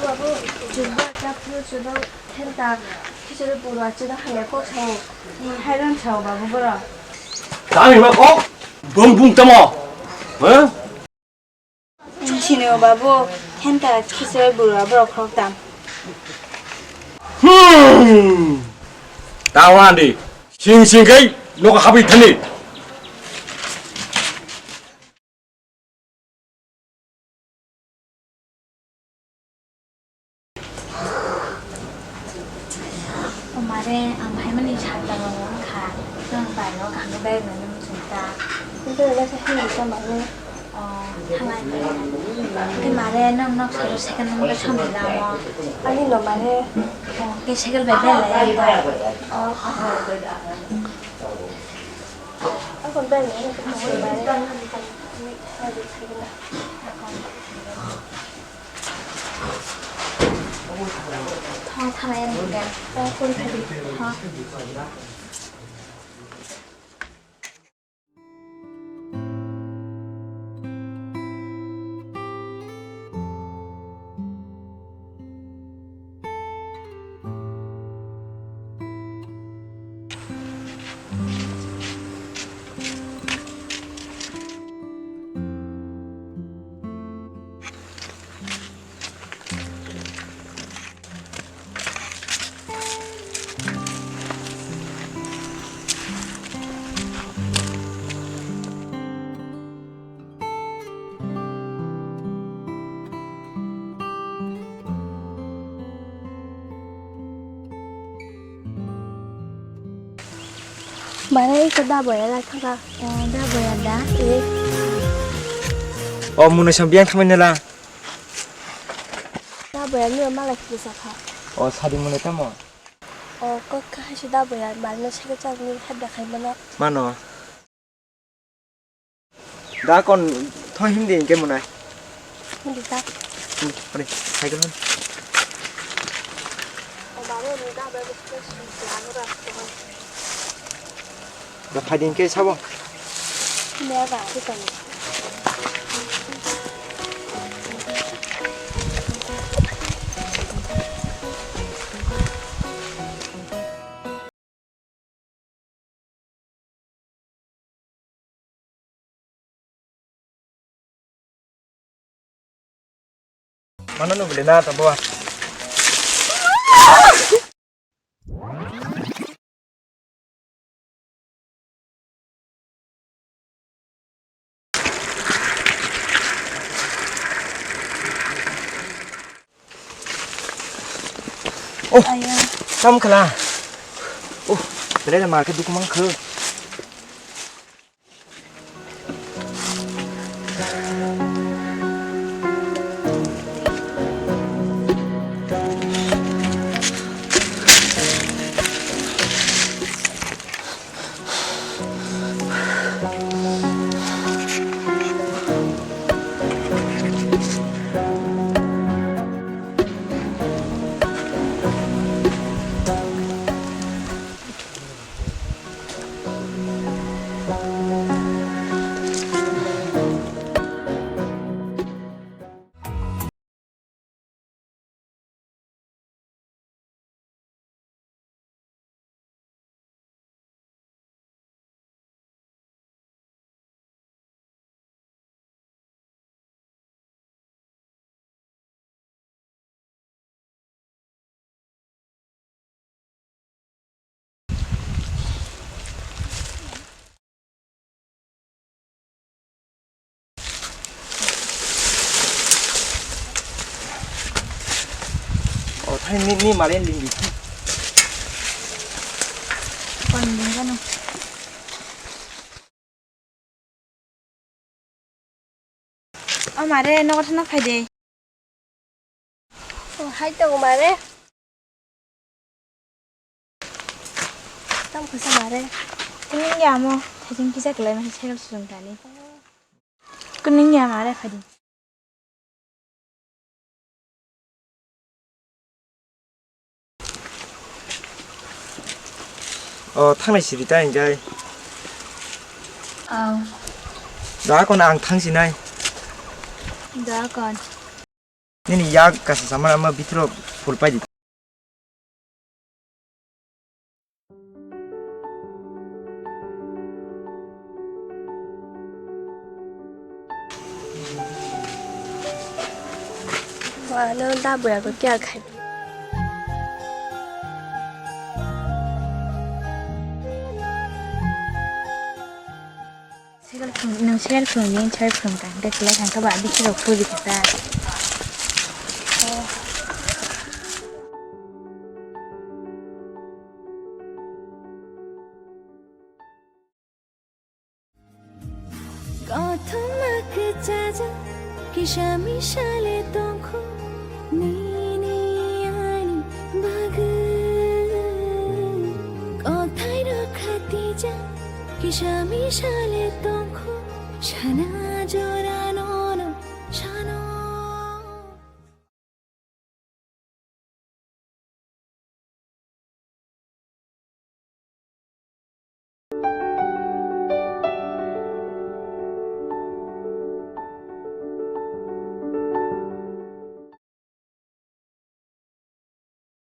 바보 주바 잡고 주도 텐다 기술을 보러 왔지도 하네 꼭상 이 하이런 차 바보 보라 남이 왜 꼭? 붕붕 떠머 응? 신이요 바보 텐다 기술을 보러 와보라 그렇다 나와한디 싱싱하게 너가 합의 테니 말에 할머니 잘 따라오는 가 그런 말로 강도 배우면 진짜 근데 왜 생각이 말에 하나님 그 말에 넌 서로 세간 놈을 처음 나와 아니 너 말에 그 색을 배달래 con bên này là cái mồi mà đang thôi thằng em một cái con phải đi thôi Mana itu dah boleh lah kakak. Dah boleh dah. Muna sambiang kami nela. Dah boleh ni malah kita kah. Sadi muna tamo. Kau kasih dah boleh. Malah saya cakap ni ada kai mana. Mano. Dah kon thoi hindi ke muna. Hindi tak. Mari, hai kan. Baru ni dah boleh kita dah. 나 파딘 게 사봐. 내가 알겠다. Mana nu beli na tabu. Ayah. Sam kala. Beli na market duk mang ke. Ni malen linggi. Còn mình cái nào mà đây nó có nó phải đi hai tầng mà đấy tao cứ sao mà đấy cái nhà mà thấy chính cái cái này nó sẽ sử dụng cái này Kuningnya marah Fadi. 탕내 시리다 이제 Oh, 나건 안 탕시나이 dah kon. 니니 약 가서 사만 아마 밑으로 볼 빠지 Và nó đã bữa có kia khai. Nung phường nên chơi phường cảnh được lấy thằng các bạn đi chơi đầu phu gì cả ta. Kisha mishale tonko shana jora